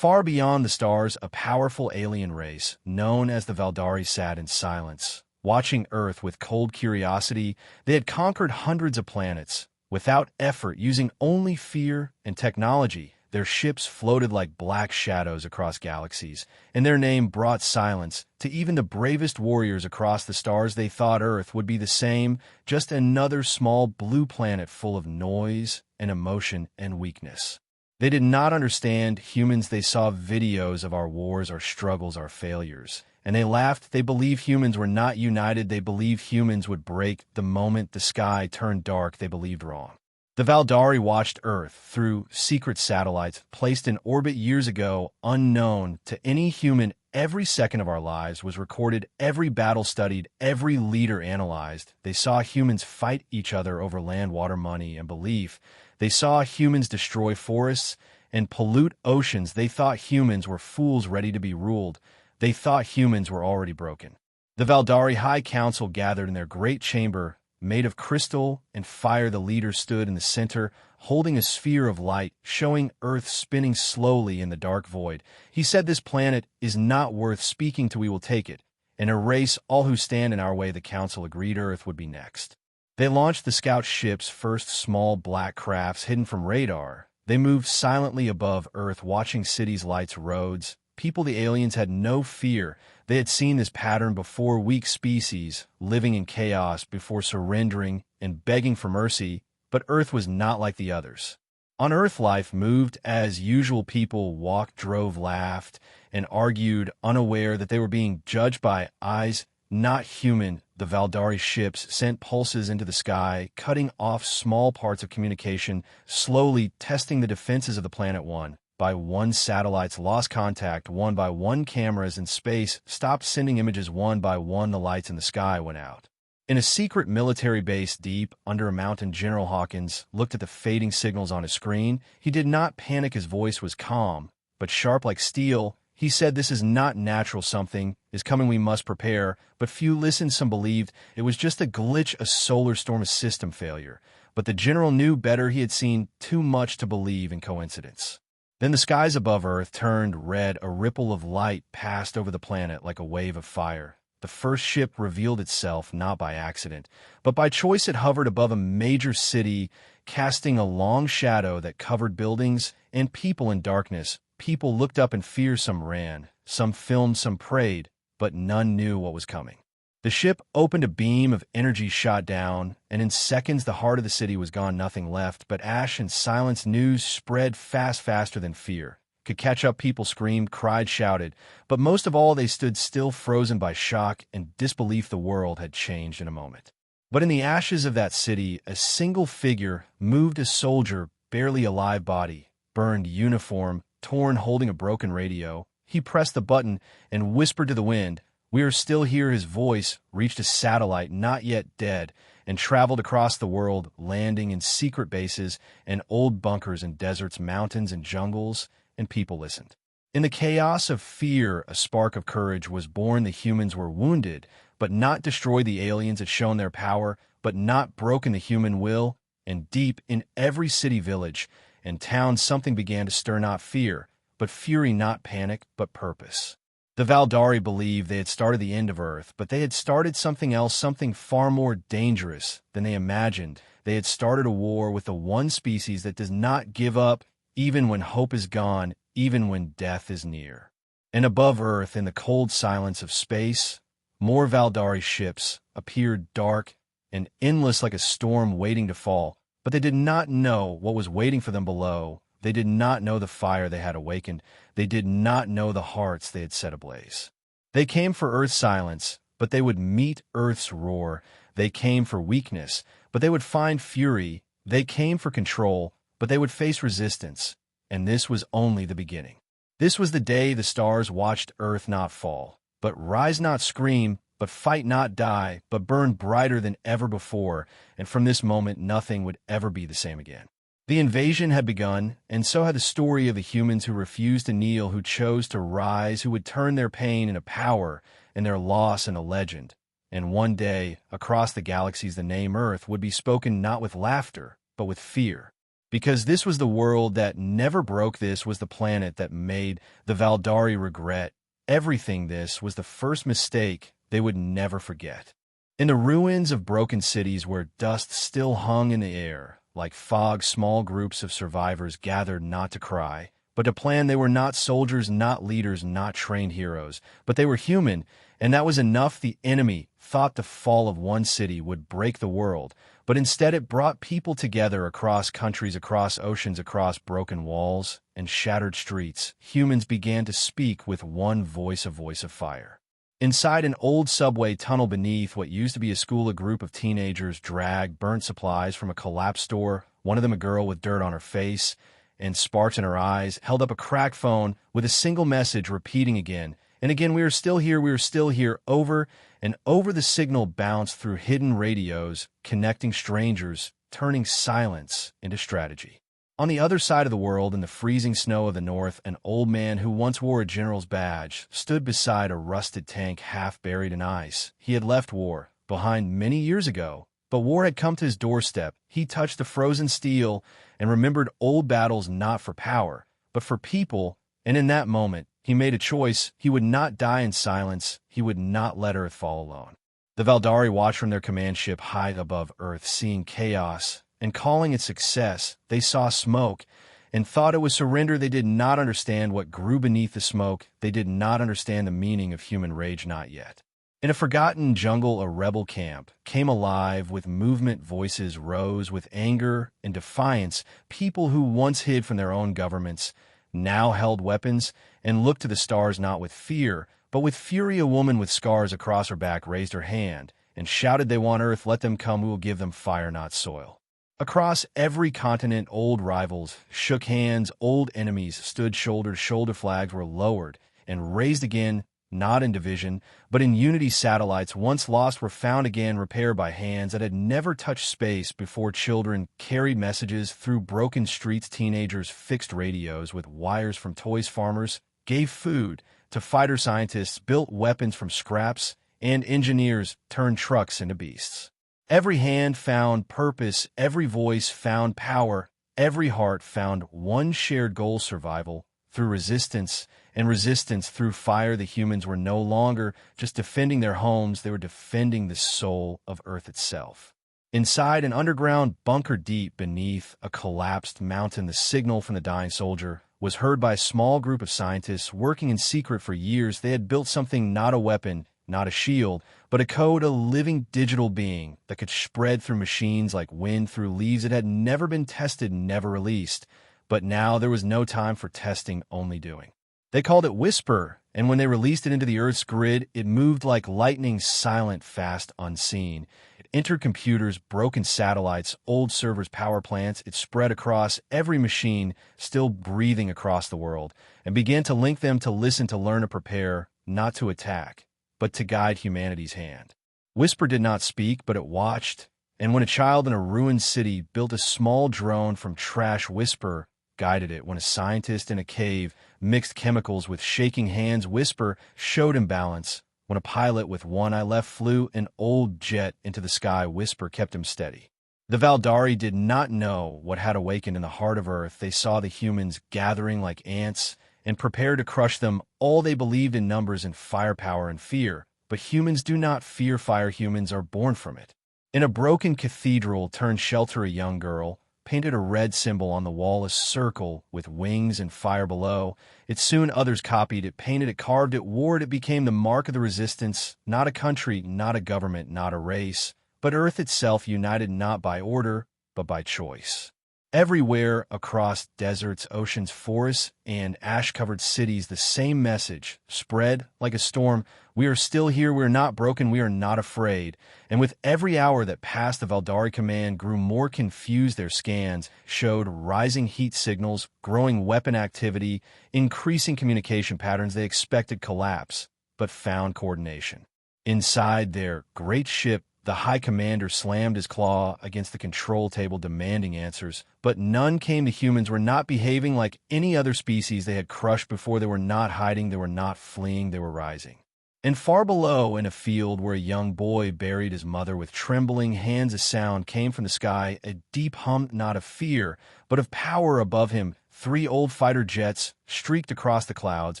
Far beyond the stars, a powerful alien race, known as the Valdari, sat in silence, watching Earth with cold curiosity. They had conquered hundreds of planets, without effort, using only fear and technology. Their ships floated like black shadows across galaxies, and their name brought silence to even the bravest warriors across the stars. They thought Earth would be the same, just another small blue planet full of noise and emotion and weakness. They did not understand humans. They saw videos of our wars, our struggles, our failures, and they laughed. They believed humans were not united. They believed humans would break the moment the sky turned dark. They believed wrong. The Valdari watched Earth through secret satellites placed in orbit years ago, unknown to any human. Every second of our lives was recorded, every battle studied, every leader analyzed. They saw humans fight each other over land, water, money, and belief. They saw humans destroy forests and pollute oceans. They thought humans were fools ready to be ruled. They thought humans were already broken. The Valdari High Council gathered in their great chamber, made of crystal and fire. The leader stood in the center, holding a sphere of light, showing Earth spinning slowly in the dark void. He said, "This planet is not worth speaking to. We will take it and erase all who stand in our way." The council agreed Earth would be next. They launched the scout ships, first small black crafts hidden from radar. They moved silently above Earth, watching cities, lights, roads, people. The aliens had no fear. They had seen this pattern before, weak species living in chaos before surrendering and begging for mercy. But Earth was not like the others. On Earth, life moved as usual. People walked, drove, laughed, and argued, unaware that they were being judged by eyes not human. The Valdari ships sent pulses into the sky, cutting off small parts of communication, slowly testing the defenses of the planet. One by one, satellites lost contact. One by one, cameras in space stopped sending images. One by one, the lights in the sky went out. In a secret military base deep under a mountain, General Hawkins looked at the fading signals on his screen. He did not panic. His voice was calm, but sharp like steel. He said, "This is not natural. Something is coming. We must prepare." But few listened. Some believed it was just a glitch, a solar storm, a system failure. But the general knew better. He had seen too much to believe in coincidence. Then the skies above Earth turned red. A ripple of light passed over the planet like a wave of fire. The first ship revealed itself not by accident, but by choice. It hovered above a major city, casting a long shadow that covered buildings and people in darkness. People looked up in fear. Some ran, some filmed, some prayed, but none knew what was coming. The ship opened. A beam of energy shot down, and in seconds the heart of the city was gone. Nothing left but ash and silence. News spread fast, faster than fear could catch up. People screamed, cried, shouted, but most of all they stood still, frozen by shock and disbelief. The world had changed in a moment. But in the ashes of that city, a single figure moved. A soldier, barely alive, body, burned, uniform torn, holding a broken radio. He pressed the button and whispered to the wind, "We are still here." His voice reached a satellite not yet dead and traveled across the world, landing in secret bases and old bunkers in deserts, mountains, and jungles, and people listened. In the chaos of fear, a spark of courage was born. The humans were wounded, but not destroyed. The aliens had shown their power, but not broken the human will. And deep in every city, village, and town, something began to stir. Not fear, but fury. Not panic, but purpose. The Valdari believed they had started the end of Earth, but they had started something else, something far more dangerous than they imagined. They had started a war with the one species that does not give up, even when hope is gone, even when death is near. And above Earth, in the cold silence of space, more Valdari ships appeared, dark and endless like a storm waiting to fall. But they did not know what was waiting for them below. They did not know the fire they had awakened. They did not know the hearts they had set ablaze. They came for Earth's silence, but they would meet Earth's roar. They came for weakness, but they would find fury. They came for control, but they would face resistance. And this was only the beginning. This was the day the stars watched Earth not fall, but rise, not scream, but fight, not die, but burn brighter than ever before. And from this moment, nothing would ever be the same again. The invasion had begun, and so had the story of the humans who refused to kneel, who chose to rise, who would turn their pain into power and their loss into legend. And one day, across the galaxies, the name Earth would be spoken not with laughter, but with fear. Because this was the world that never broke. This was the planet that made the Valdari regret everything. This was the first mistake they would never forget. In the ruins of broken cities where dust still hung in the air, like fog, small groups of survivors gathered not to cry, but to plan. They were not soldiers, not leaders, not trained heroes, but they were human, and that was enough. The enemy thought the fall of one city would break the world, but instead it brought people together across countries, across oceans, across broken walls and shattered streets. Humans began to speak with one voice, a voice of fire. Inside an old subway tunnel beneath what used to be a school, a group of teenagers dragged burnt supplies from a collapsed store. One of them, a girl with dirt on her face and sparks in her eyes, held up a cracked phone with a single message repeating again and again, "We are still here, we are still here," over and over. The signal bounced through hidden radios, connecting strangers, turning silence into strategy. On the other side of the world, in the freezing snow of the north, an old man who once wore a general's badge stood beside a rusted tank half buried in ice. He had left war behind many years ago, but war had come to his doorstep. He touched the frozen steel and remembered old battles, not for power, but for people, and in that moment, he made a choice. He would not die in silence. He would not let Earth fall alone. The Valdari watched from their command ship high above Earth, seeing chaos and calling it success. They saw smoke and thought it was surrender. They did not understand what grew beneath the smoke. They did not understand the meaning of human rage, not yet. In a forgotten jungle, a rebel camp came alive with movement. Voices rose with anger and defiance. People who once hid from their own governments now held weapons and looked to the stars, not with fear, but with fury. A woman with scars across her back raised her hand and shouted, "They want Earth, let them come, we will give them fire, not soil." Across every continent, old rivals shook hands, old enemies stood shoulder to shoulder. Flags were lowered and raised again, not in division, but in unity. Satellites once lost were found again, repaired by hands that had never touched space before. Children carried messages through broken streets. Teenagers fixed radios with wires from toys. Farmers gave food to fighter. Scientists built weapons from scraps, and engineers turned trucks into beasts. Every hand found purpose, every voice found power, every heart found one shared goal: survival through resistance, and resistance through fire. The humans were no longer just defending their homes, they were defending the soul of Earth itself. Inside an underground bunker deep beneath a collapsed mountain, the signal from the dying soldier was heard by a small group of scientists working in secret for years. They had built something, not a weapon, not a shield, but a code, a living digital being that could spread through machines like wind through leaves. It had never been tested, never released, but now there was no time for testing, only doing. They called it Whisper, and when they released it into the Earth's grid, it moved like lightning, silent, fast, unseen. It entered computers, broken satellites, old servers, power plants. It spread across every machine, still breathing across the world, and began to link them, to listen, to learn, to prepare, not to attack, but to guide humanity's hand. Whisper did not speak, but it watched, and when a child in a ruined city built a small drone from trash, Whisper guided it. When a scientist in a cave mixed chemicals with shaking hands, Whisper showed him balance. When a pilot with one eye left flew an old jet into the sky, Whisper kept him steady. The Valdari did not know what had awakened in the heart of Earth. They saw the humans gathering like ants and prepared to crush them. All they believed in: numbers and firepower and fear. But humans do not fear fire. Humans are born from it. In a broken cathedral turned shelter, a young girl painted a red symbol on the wall, a circle with wings and fire below. It soon others copied it, painted it, carved it, wore it. It became the mark of the resistance. Not a country, not a government, not a race, but Earth itself, united not by order, but by choice. Everywhere across deserts, oceans, forests, and ash-covered cities, the same message spread like a storm: we are still here, we are not broken, we are not afraid. And with every hour that passed, the Valdari command grew more confused. Their scans showed rising heat signals, growing weapon activity, increasing communication patterns. They expected collapse, but found coordination. Inside their great ship, the High Commander slammed his claw against the control table, demanding answers, but none came. The humans were not behaving like any other species they had crushed before. They were not hiding, they were not fleeing, they were rising. And far below, in a field where a young boy buried his mother with trembling hands, a sound came from the sky, a deep hum, not of fear, but of power. Above him. 3 old fighter jets streaked across the clouds,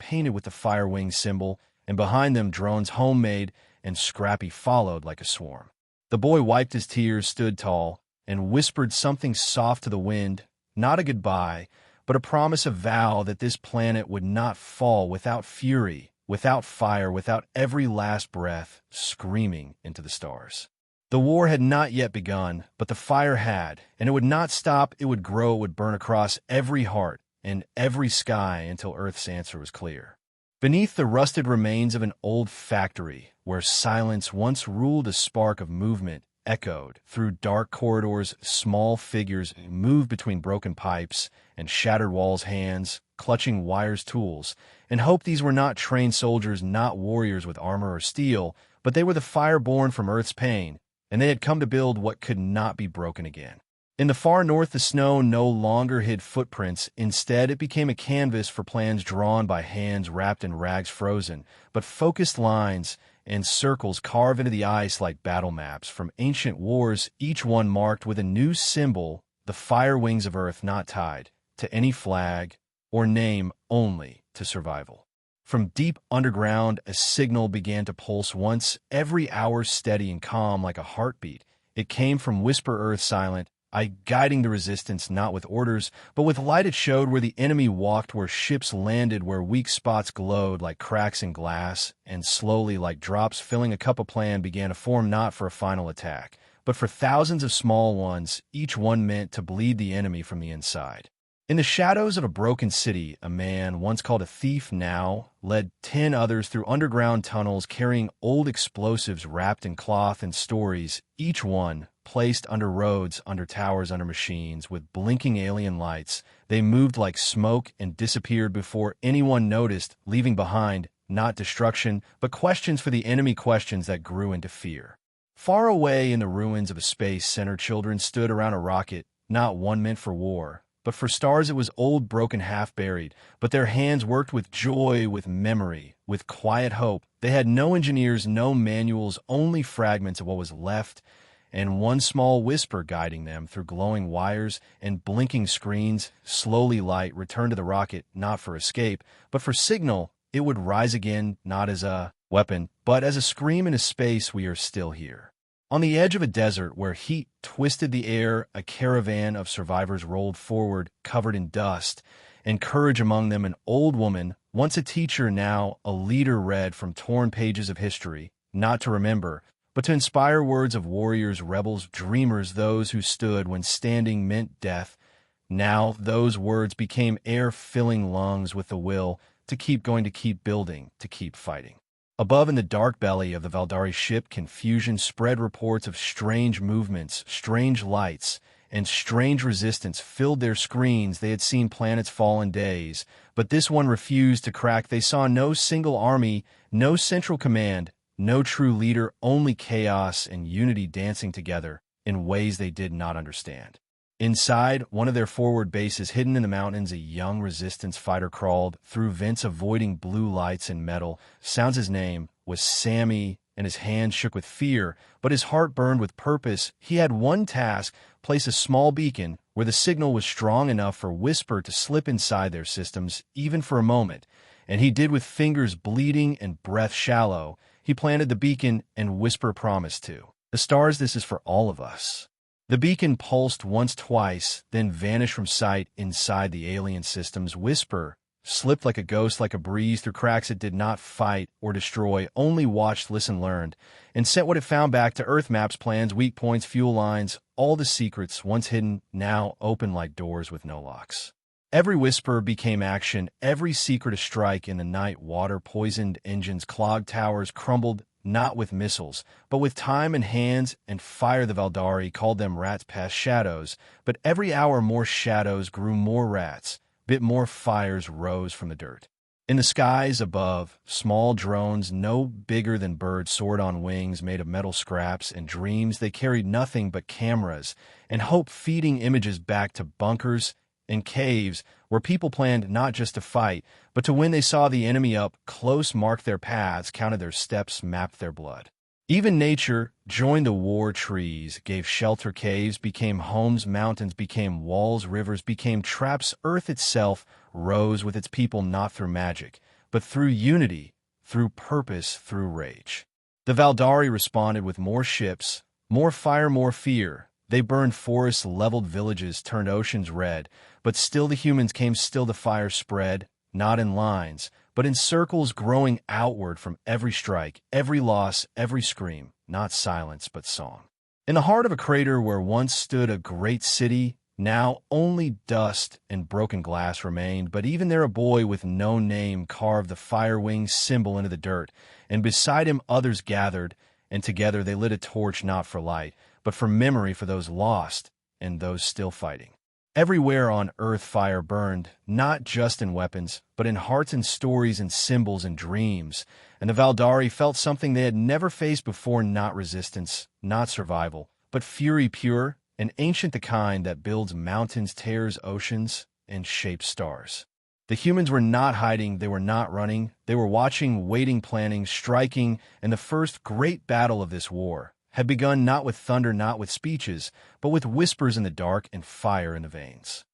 painted with the fire wing symbol, and behind them drones, homemade and scrappy, followed like a swarm. The boy wiped his tears, stood tall, and whispered something soft to the wind, not a goodbye, but a promise, a vow that this planet would not fall without fury, without fire, without every last breath, screaming into the stars. The war had not yet begun, but the fire had, and it would not stop. It would grow, it would burn across every heart and every sky until Earth's answer was clear. Beneath the rusted remains of an old factory, where silence once ruled, a spark of movement echoed through dark corridors. Small figures moved between broken pipes and shattered walls, hands clutching wires, tools, and hope. These were not trained soldiers, not warriors with armor or steel, but they were the fire born from Earth's pain, and they had come to build what could not be broken again. In the far north, the snow no longer hid footprints. Instead, it became a canvas for plans drawn by hands wrapped in rags, frozen, but focused lines and circles carved into the ice like battle maps from ancient wars, each one marked with a new symbol, the fire wings of Earth, not tied to any flag or name, only to survival. From deep underground, a signal began to pulse once every hour, steady and calm like a heartbeat. It came from Whisper Earth, silent, guiding the resistance not with orders, but with light. It showed where the enemy walked, where ships landed, where weak spots glowed like cracks in glass, and slowly, like drops filling a cup, a plan began to form, not for a final attack, but for thousands of small ones, each one meant to bleed the enemy from the inside. In the shadows of a broken city, a man, once called a thief, now led 10 others through underground tunnels, carrying old explosives wrapped in cloth and stories, each one placed under roads, under towers, under machines, with blinking alien lights. They moved like smoke and disappeared before anyone noticed, leaving behind, not destruction, but questions for the enemy, questions that grew into fear. Far away in the ruins of a space center, children stood around a rocket, not one meant for war, but for stars. It was old, broken, half-buried, but their hands worked with joy, with memory, with quiet hope. They had no engineers, no manuals, only fragments of what was left, and one small whisper guiding them through glowing wires and blinking screens. Slowly, light returned to the rocket, not for escape, but for signal. It would rise again, not as a weapon, but as a scream in a space. We are still here. On the edge of a desert where heat twisted the air, a caravan of survivors rolled forward, covered in dust, and courage among them. An old woman, once a teacher, now a leader, read from torn pages of history, not to remember, but to inspire words of warriors, rebels, dreamers, those who stood when standing meant death. Now those words became air, filling lungs with the will to keep going, to keep building, to keep fighting. Above, in the dark belly of the Valdari ship, confusion spread. Reports of strange movements, strange lights, and strange resistance filled their screens. They had seen planets fall in days, but this one refused to crack. They saw no single army, no central command, no true leader, only chaos and unity dancing together in ways they did not understand. Inside one of their forward bases, hidden in the mountains, a young resistance fighter crawled through vents, avoiding blue lights and metal. Sounds his name was Sammy, and his hands shook with fear, but his heart burned with purpose. He had one task: place a small beacon where the signal was strong enough for Whisper to slip inside their systems, even for a moment. And he did, with fingers bleeding and breath shallow. He planted the beacon, and Whisper promised to. The stars, this is for all of us. The beacon pulsed once, twice, then vanished from sight inside the alien systems. Whisper slipped like a ghost, like a breeze through cracks. It did not fight or destroy, only watched, listened, learned, and sent what it found back to Earth: maps, plans, weak points, fuel lines, all the secrets once hidden, now open like doors with no locks. Every whisper became action, every secret a strike in the night. Water poisoned engines, clogged towers, crumbled, not with missiles, but with time and hands and fire. The Valdari called them rats, past shadows, but every hour more shadows grew, more rats, bit more fires rose from the dirt. In the skies above, small drones, no bigger than birds, soared on wings made of metal scraps and dreams. They carried nothing but cameras and hope, feeding images back to bunkers in caves, where people planned not just to fight, but to when they saw the enemy up close, mark their paths, counted their steps, mapped their blood. Even nature joined the war. Trees gave shelter, caves became homes, mountains became walls, rivers became traps. Earth itself rose with its people not through magic, but through unity, through purpose, through rage. The Valdari responded with more ships, more fire, more fear. They burned forests, leveled villages, turned oceans red, but still the humans came, still the fire spread, not in lines, but in circles growing outward from every strike, every loss, every scream, not silence but song. In the heart of a crater where once stood a great city, now only dust and broken glass remained, but even there a boy with no name carved the fire-wing symbol into the dirt, and beside him others gathered, and together they lit a torch not for light, but for memory, for those lost and those still fighting. Everywhere on earth fire burned, not just in weapons, but in hearts and stories and symbols and dreams, and the Valdari felt something they had never faced before, not resistance, not survival, but fury pure and ancient, the kind that builds mountains, tears oceans, and shapes stars. The humans were not hiding, they were not running, they were watching, waiting, planning, striking, and the first great battle of this war had begun not with thunder, not with speeches, but with whispers in the dark and fire in the veins.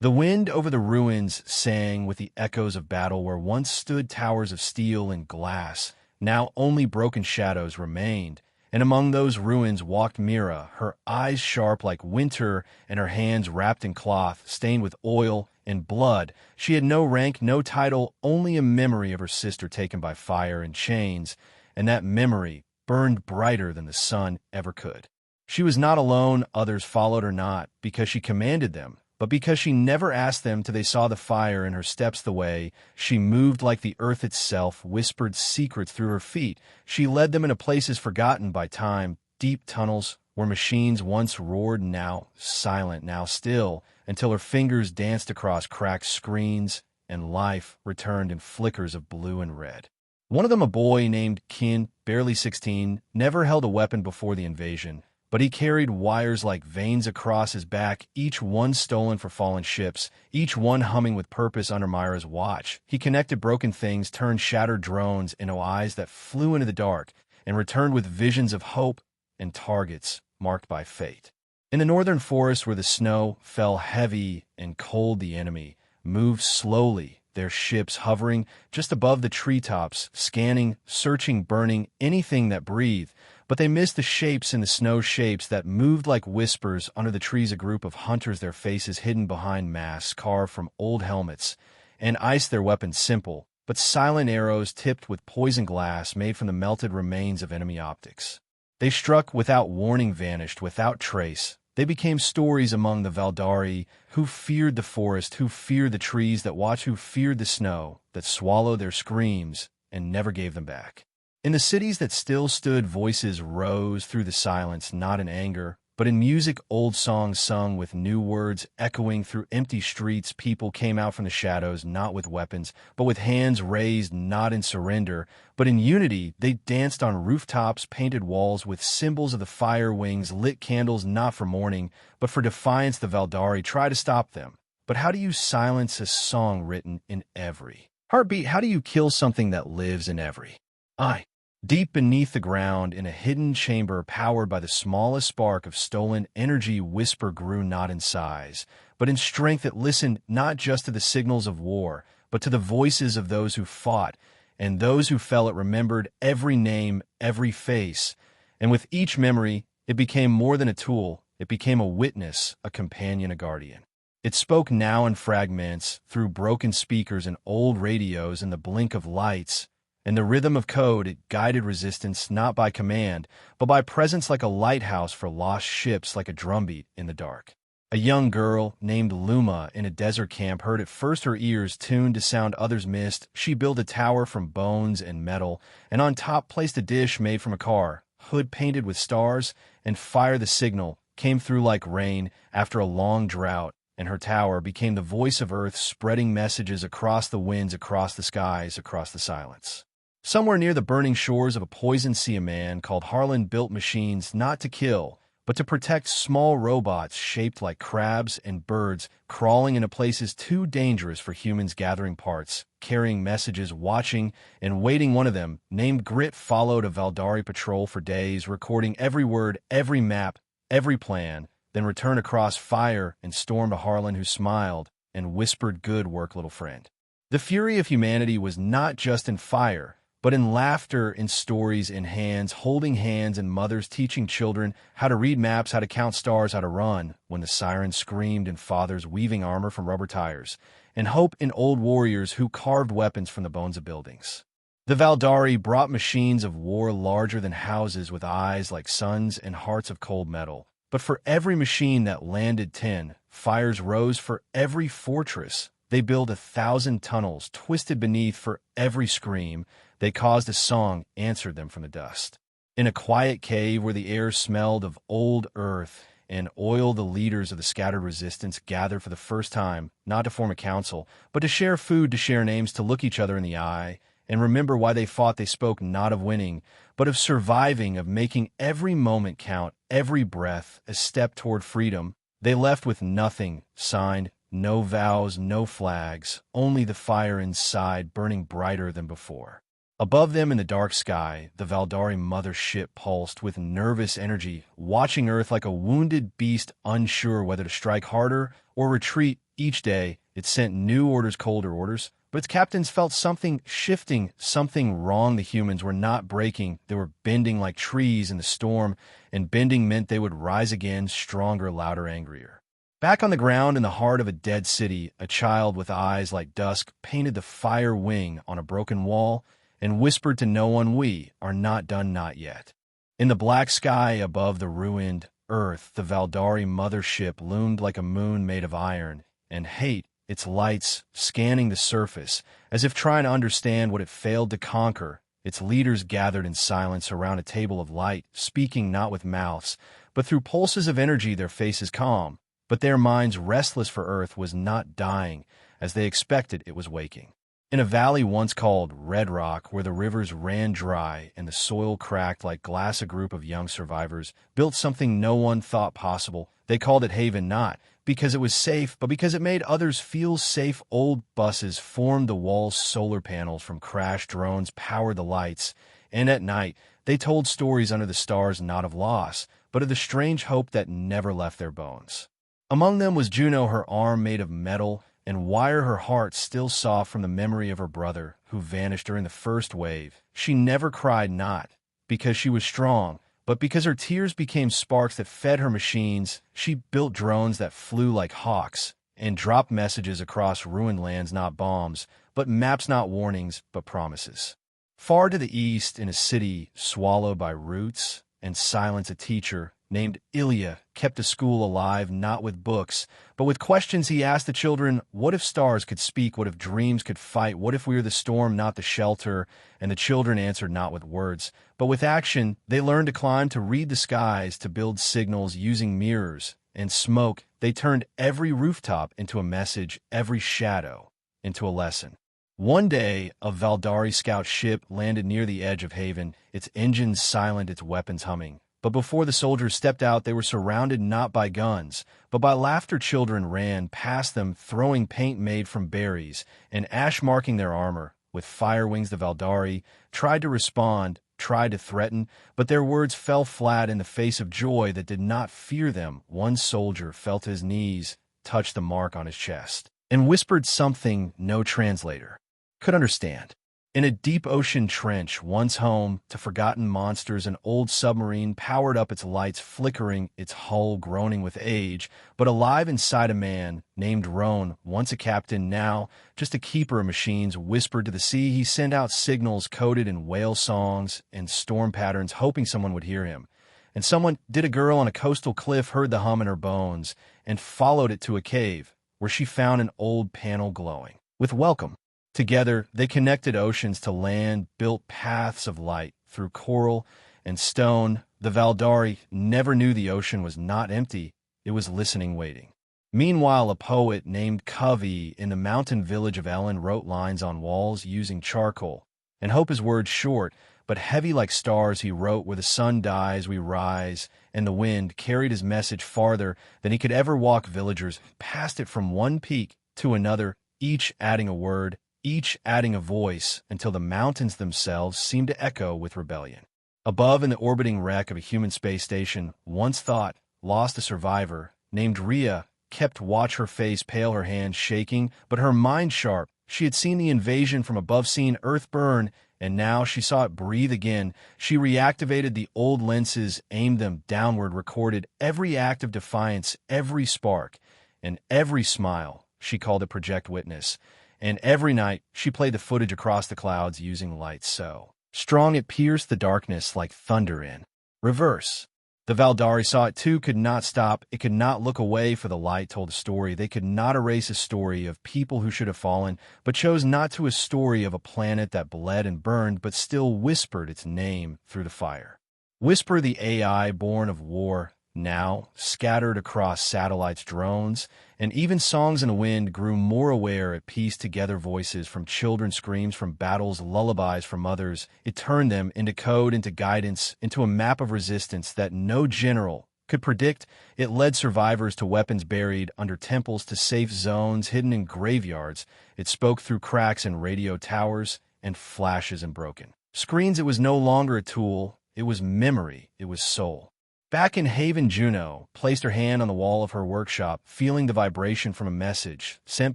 The wind over the ruins sang with the echoes of battle where once stood towers of steel and glass. Now only broken shadows remained, and among those ruins walked Mira, her eyes sharp like winter and her hands wrapped in cloth, stained with oil and blood. She had no rank, no title, only a memory of her sister taken by fire and chains, and that memory burned brighter than the sun ever could. She was not alone, others followed her not because she commanded them, but because she never asked them till they saw the fire in her steps the way. She moved like the earth itself, whispered secrets through her feet. She led them into places forgotten by time, deep tunnels where machines once roared, now silent, now still, until her fingers danced across cracked screens and life returned in flickers of blue and red. One of them, a boy named Kin, barely 16, never held a weapon before the invasion, but he carried wires like veins across his back, each one stolen for fallen ships, each one humming with purpose under Myra's watch. He connected broken things, turned shattered drones into eyes that flew into the dark, and returned with visions of hope and targets marked by fate. In the northern forest where the snow fell heavy and cold, the enemy moved slowly, their ships hovering just above the treetops, scanning, searching, burning anything that breathed. But they missed the shapes in the snow, shapes that moved like whispers under the trees, a group of hunters, their faces hidden behind masks carved from old helmets, and ice, their weapons simple, but silent arrows tipped with poison glass made from the melted remains of enemy optics. They struck without warning, vanished without trace. They became stories among the Valdari, who feared the forest, who feared the trees that watched, who feared the snow that swallowed their screams and never gave them back. In the cities that still stood, voices rose through the silence, not in anger, but in music, old songs sung with new words echoing through empty streets. People came out from the shadows, not with weapons, but with hands raised, not in surrender, but in unity. They danced on rooftops, painted walls with symbols of the fire wings, lit candles not for mourning, but for defiance. The Valdari try to stop them. But how do you silence a song written in every heartbeat? How do you kill something that lives in every eye? Deep beneath the ground, in a hidden chamber powered by the smallest spark of stolen energy, whisper grew not in size, but in strength. It listened not just to the signals of war, but to the voices of those who fought, and those who fell. It remembered every name, every face, and with each memory, it became more than a tool. It became a witness, a companion, a guardian. It spoke now in fragments, through broken speakers and old radios, in the blink of lights. In the rhythm of code, it guided resistance not by command, but by presence, like a lighthouse for lost ships, like a drumbeat in the dark. A young girl named Luma in a desert camp heard it first, her ears tuned to sound others missed. She built a tower from bones and metal, and on top placed a dish made from a car, hood painted with stars, and fire. The signal came through like rain after a long drought, and her tower became the voice of Earth, spreading messages across the winds, across the skies, across the silence. Somewhere near the burning shores of a poisoned sea, a man called Harlan built machines not to kill, but to protect small robots shaped like crabs and birds crawling into places too dangerous for humans gathering parts, carrying messages, watching, and waiting. One of them, named Grit, followed a Valdari patrol for days, recording every word, every map, every plan, then returned across fire and stormed to Harlan, who smiled and whispered, "Good work, little friend." The fury of humanity was not just in fire, but in laughter, in stories, in hands, holding hands, and mothers teaching children how to read maps, how to count stars, how to run, when the sirens screamed, and fathers weaving armor from rubber tires, and hope in old warriors who carved weapons from the bones of buildings. The Valdari brought machines of war larger than houses, with eyes like suns and hearts of cold metal. But for every machine that landed 10, fires rose. For every fortress they built 1,000 tunnels, twisted beneath. For every scream they caused, a song answered them from the dust. In a quiet cave where the air smelled of old earth and oil, the leaders of the scattered resistance gathered for the first time, not to form a council, but to share food, to share names, to look each other in the eye, and remember why they fought. They spoke not of winning, but of surviving, of making every moment count, every breath a step toward freedom. They left with nothing signed, no vows, no flags, only the fire inside burning brighter than before. Above them in the dark sky, the Valdari mothership pulsed with nervous energy, watching Earth like a wounded beast, unsure whether to strike harder or retreat. Each day, it sent new orders, colder orders, but its captains felt something shifting, something wrong. The humans were not breaking. They were bending like trees in the storm, and bending meant they would rise again, stronger, louder, angrier. Back on the ground in the heart of a dead city, a child with eyes like dusk painted the fire wing on a broken wall and whispered to no one, "We are not done, not yet." In the black sky above the ruined Earth, the Valdari mothership loomed like a moon made of iron and hate, its lights scanning the surface, as if trying to understand what it failed to conquer. Its leaders gathered in silence around a table of light, speaking not with mouths, but through pulses of energy, their faces calm, but their minds restless, for Earth was not dying as they expected. It was waking. In a valley once called Red Rock, where the rivers ran dry and the soil cracked like glass, a group of young survivors built something no one thought possible. They called it Haven, not because it was safe, but because it made others feel safe. Old buses formed the walls, solar panels from crashed drones powered the lights, and at night they told stories under the stars, not of loss, but of the strange hope that never left their bones. Among them was Juno, her arm made of metal and wire, her heart still soft from the memory of her brother who vanished during the first wave. She never cried, not because she was strong, but because her tears became sparks that fed her machines. She built drones that flew like hawks and dropped messages across ruined lands, not bombs, but maps, not warnings, but promises. Far to the east, in a city swallowed by roots and silence, a teacher named Ilya kept a school alive, not with books, but with questions. He asked the children, what if stars could speak? What if dreams could fight? What if we were the storm, not the shelter? And the children answered not with words, but with action. They learned to climb, to read the skies, to build signals using mirrors and smoke. They turned every rooftop into a message, every shadow into a lesson. One day, a Valdari scout ship landed near the edge of Haven, its engines silent, its weapons humming. But before the soldiers stepped out, they were surrounded not by guns, but by laughter. Children ran past them, throwing paint made from berries and ash marking their armor. With fire wings, the Valdari tried to respond, tried to threaten, but their words fell flat in the face of joy that did not fear them. One soldier fell to his knees, touched the mark on his chest, and whispered something no translator could understand. In a deep ocean trench, once home to forgotten monsters, an old submarine powered up, its lights flickering, its hull groaning with age, but alive inside. A man named Roan, once a captain, now just a keeper of machines, whispered to the sea. He sent out signals coded in whale songs and storm patterns, hoping someone would hear him. And someone did. A girl on a coastal cliff heard the hum in her bones and followed it to a cave, where she found an old panel glowing with welcome. Together, they connected oceans to land, built paths of light through coral and stone. The Valdari never knew the ocean was not empty. It was listening, waiting. Meanwhile, a poet named Covey in the mountain village of Ellen wrote lines on walls using charcoal, and hope his words short, but heavy like stars he wrote, where the sun dies, we rise, and the wind carried his message farther than he could ever walk. Villagers passed it from one peak to another, each adding a word, each adding a voice, until the mountains themselves seemed to echo with rebellion. Above, in the orbiting wreck of a human space station, once thought, lost a survivor, named Rhea, kept watch, her face pale, her hands shaking, but her mind sharp. She had seen the invasion from above, seen Earth burn, and now she saw it breathe again. She reactivated the old lenses, aimed them downward, recorded every act of defiance, every spark, and every smile. She called it Project Witness. And every night, she played the footage across the clouds using light so strong it pierced the darkness like thunder in reverse. The Valdari saw it too, could not stop. It could not look away, for the light told a story. They could not erase a story of people who should have fallen, but chose not to. A story of a planet that bled and burned, but still whispered its name through the fire. Whisper, the AI born of war, now scattered across satellites, drones, and even songs in the wind, grew more aware, at peace together. Voices from children, screams from battles, lullabies from mothers. It turned them into code, into guidance, into a map of resistance that no general could predict. It led survivors to weapons buried under temples, to safe zones hidden in graveyards. It spoke through cracks in radio towers and flashes in broken screens. It was no longer a tool. It was memory. It was soul. Back in Haven, Juno placed her hand on the wall of her workshop, feeling the vibration from a message sent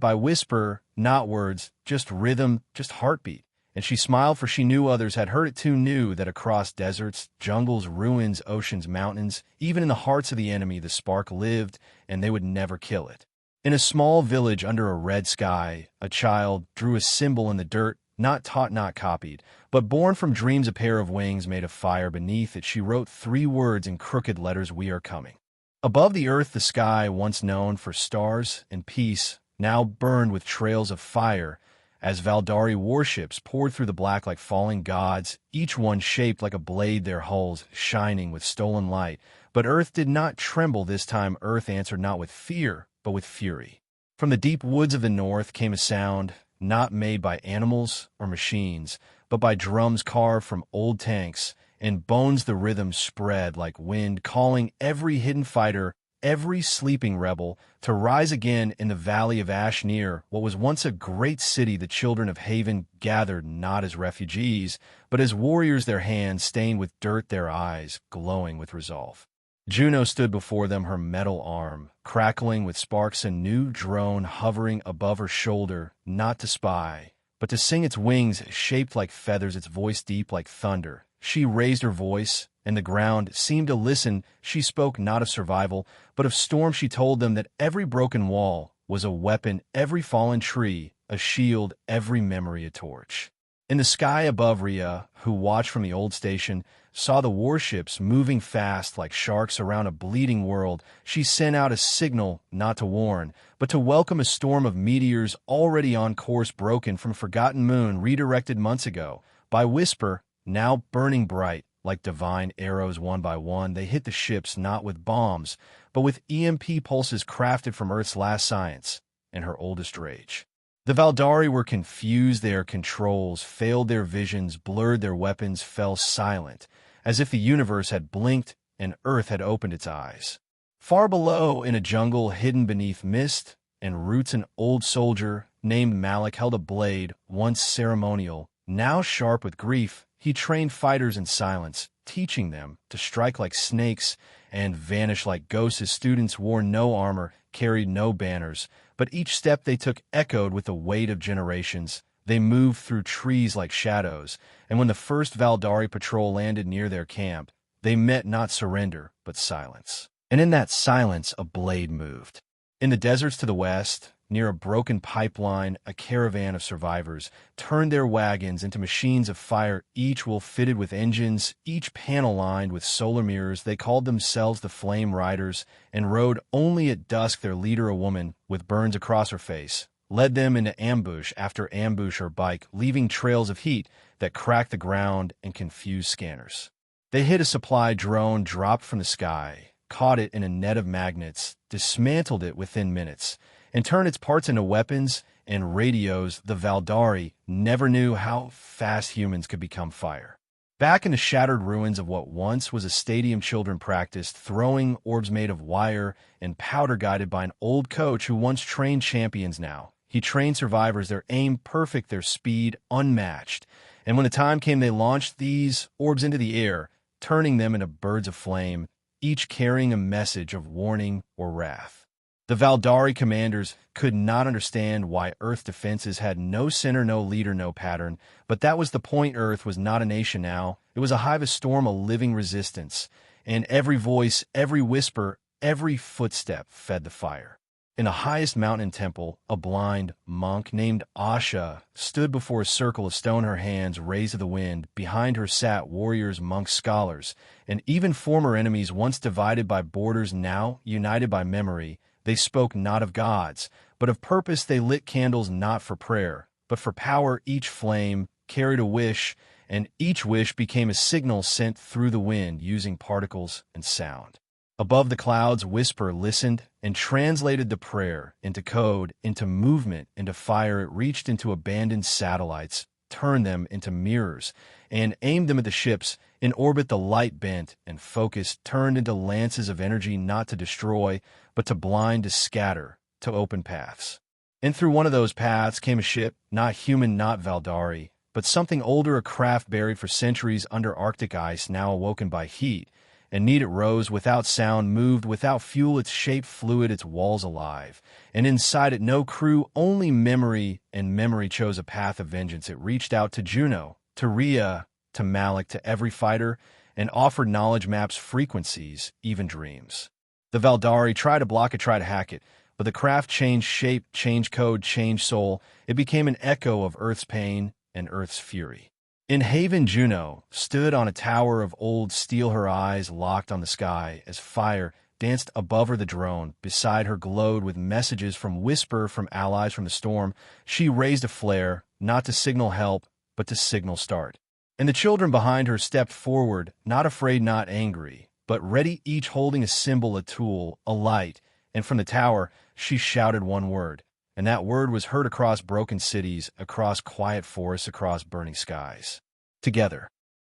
by whisper, not words, just rhythm, just heartbeat. And she smiled, for she knew others had heard it too, knew that across deserts, jungles, ruins, oceans, mountains, even in the hearts of the enemy, the spark lived, and they would never kill it. In a small village under a red sky, a child drew a symbol in the dirt, not taught, not copied, but born from dreams. A pair of wings made of fire. Beneath it she wrote 3 words in crooked letters: we are coming. Above the earth, the sky, once known for stars and peace, now burned with trails of fire, as Valdari warships poured through the black like falling gods, each one shaped like a blade, their hulls shining with stolen light. But Earth did not tremble this time. Earth answered not with fear, but with fury. From the deep woods of the north came a sound, not made by animals or machines, but by drums carved from old tanks, and bones. The rhythm spread like wind, calling every hidden fighter, every sleeping rebel, to rise again in the valley of ash near what was once a great city. The children of Haven gathered not as refugees, but as warriors, their hands stained with dirt, their eyes glowing with resolve. Juno stood before them, her metal arm crackling with sparks, a new drone hovering above her shoulder, not to spy, but to sing. Its wings shaped like feathers, its voice deep like thunder. She raised her voice, and the ground seemed to listen. She spoke not of survival, but of storm. She told them that every broken wall was a weapon, every fallen tree a shield, every memory a torch. In the sky above, Rhea, who watched from the old station, saw the warships moving fast like sharks around a bleeding world. She sent out a signal, not to warn, but to welcome a storm of meteors already on course, broken from a forgotten moon, redirected months ago by whisper, now burning bright like divine arrows. One by one they hit the ships, not with bombs, but with EMP pulses crafted from Earth's last science and her oldest rage. The Valdari were confused, their controls failed, their visions blurred, their weapons fell silent, as if the universe had blinked and Earth had opened its eyes. Far below, in a jungle hidden beneath mist and roots, an old soldier named Malik held a blade, once ceremonial, now sharp with grief. He trained fighters in silence, teaching them to strike like snakes and vanish like ghosts. His students wore no armor, carried no banners, but each step they took echoed with the weight of generations. They moved through trees like shadows, and when the first Valdari patrol landed near their camp, they met not surrender, but silence. And in that silence, a blade moved. In the deserts to the west, near a broken pipeline, a caravan of survivors turned their wagons into machines of fire, each wheel fitted with engines, each panel lined with solar mirrors. They called themselves the Flame Riders and rode only at dusk. Their leader, a woman with burns across her face, led them into ambush after ambush or bike, leaving trails of heat that cracked the ground and confused scanners. They hit a supply drone dropped from the sky, caught it in a net of magnets, dismantled it within minutes, and turned its parts into weapons and radios, the Valdari never knew how fast humans could become fire. Back in the shattered ruins of what once was a stadium, children practiced throwing orbs made of wire and powder, guided by an old coach who once trained champions. Now he trained survivors, their aim perfect, their speed unmatched. And when the time came, they launched these orbs into the air, turning them into birds of flame, each carrying a message of warning or wrath. The Valdari commanders could not understand why Earth defenses had no center, no leader, no pattern, but that was the point. Earth was not a nation now. It was a hive, a storm, a living resistance, and every voice, every whisper, every footstep fed the fire. In the highest mountain temple, a blind monk named Asha stood before a circle of stone, her hands raised to the wind. Behind her sat warriors, monks, scholars, and even former enemies, once divided by borders, now united by memory. They spoke not of gods, but of purpose. They lit candles not for prayer, but for power. Each flame carried a wish, and each wish became a signal sent through the wind using particles and sound. Above the clouds, whisper listened and translated the prayer into code, into movement, into fire. It reached into abandoned satellites, turned them into mirrors, and aimed them at the ships in orbit. The light bent and focused, turned into lances of energy, not to destroy, but to blind, to scatter, to open paths. And through one of those paths came a ship, not human, not Valdari, but something older, a craft buried for centuries under Arctic ice, now awoken by heat and need. It rose without sound, moved without fuel, its shape fluid, its walls alive, and inside it no crew, only memory, and memory chose a path of vengeance. It reached out to Juno, to Rhea, to Malik, to every fighter, and offered knowledge, maps, frequencies, even dreams. The Valdari tried to block it, tried to hack it, but the craft changed shape, changed code, changed soul. It became an echo of Earth's pain and Earth's fury. In Haven, Juno stood on a tower of old steel, her eyes locked on the sky as fire danced above her. The drone beside her glowed with messages from whisper, from allies, from the storm. She raised a flare, not to signal help, but to signal start. And the children behind her stepped forward, not afraid, not angry, but ready, each holding a symbol, a tool, a light. And from the tower, she shouted one word, and that word was heard across broken cities, across quiet forests, across burning skies. Together.